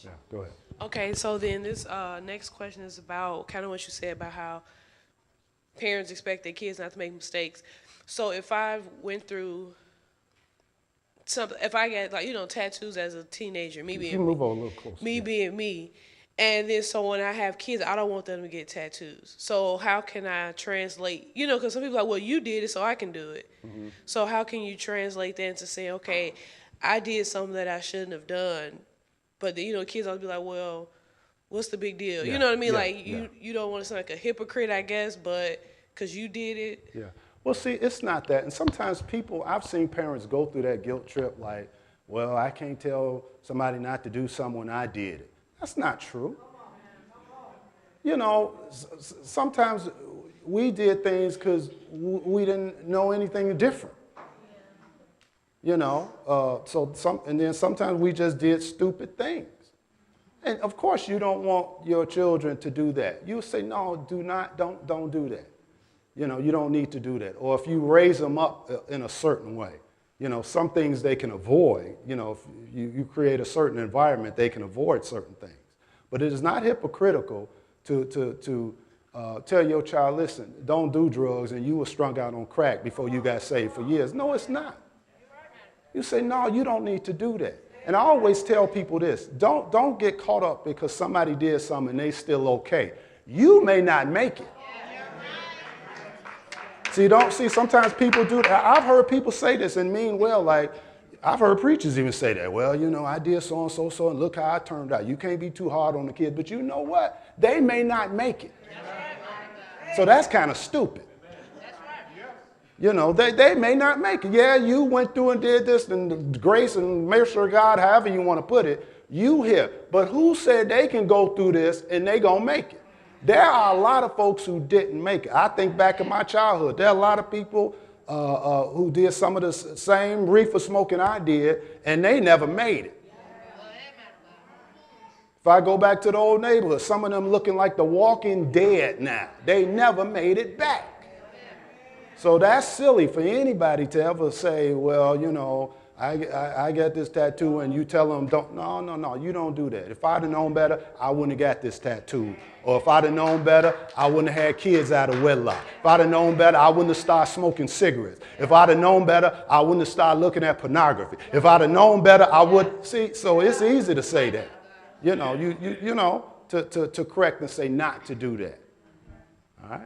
Yeah, go ahead. Okay, so then this next question is about kind of what you said about how parents expect their kids not to make mistakes. So if I went through something, if I got like tattoos as a teenager, me If you being me, move over a little closer. me Yeah. being me, and then so when I have kids, I don't want them to get tattoos. So how can I translate? Because some people are like, well, you did it, so I can do it. Mm-hmm. So how can you translate that into saying, okay, I did something that I shouldn't have done, but kids always be like, well, what's the big deal? You Yeah, know what I mean? yeah, Like yeah. you don't want to sound like a hypocrite, I guess, but because you did it. Yeah. Well, see, it's not that. And sometimes I've seen parents go through that guilt trip like, well, I can't tell somebody not to do something when I did it. That's not true. Sometimes we did things because we didn't know anything different. And then sometimes we just did stupid things. And of course, you don't want your children to do that. You say, no, don't do that. You don't need to do that. Or if you raise them up in a certain way, some things they can avoid. If you create a certain environment, they can avoid certain things. But it is not hypocritical to tell your child, listen, don't do drugs, and you were strung out on crack before you got saved for years. No, it's not. You say, no, you don't need to do that. And I always tell people this, don't get caught up because somebody did something and they still okay. You may not make it. See, sometimes people do that. I've heard people say this and mean well, like, I've heard preachers even say that. Well, I did so and look how I turned out. You can't be too hard on the kids, but you know what? They may not make it. So that's kind of stupid. They may not make it. Yeah, you went through and did this, and grace and mercy of God, however you want to put it, you here. But who said they can go through this and they gonna make it? There are a lot of folks who didn't make it. I think back in my childhood, there are a lot of people who did some of the same reefer smoking I did, and they never made it. If I go back to the old neighborhood, some of them looking like the walking dead now. They never made it back. So that's silly for anybody to ever say, well, I got this tattoo, and you tell them, no, you don't do that. If I'd have known better, I wouldn't have got this tattoo. Or if I'd have known better, I wouldn't have had kids out of wedlock. If I'd have known better, I wouldn't have started smoking cigarettes. If I'd have known better, I wouldn't have started looking at pornography. If I'd have known better, I would. See, so it's easy to say that, to correct and say not to do that. All right?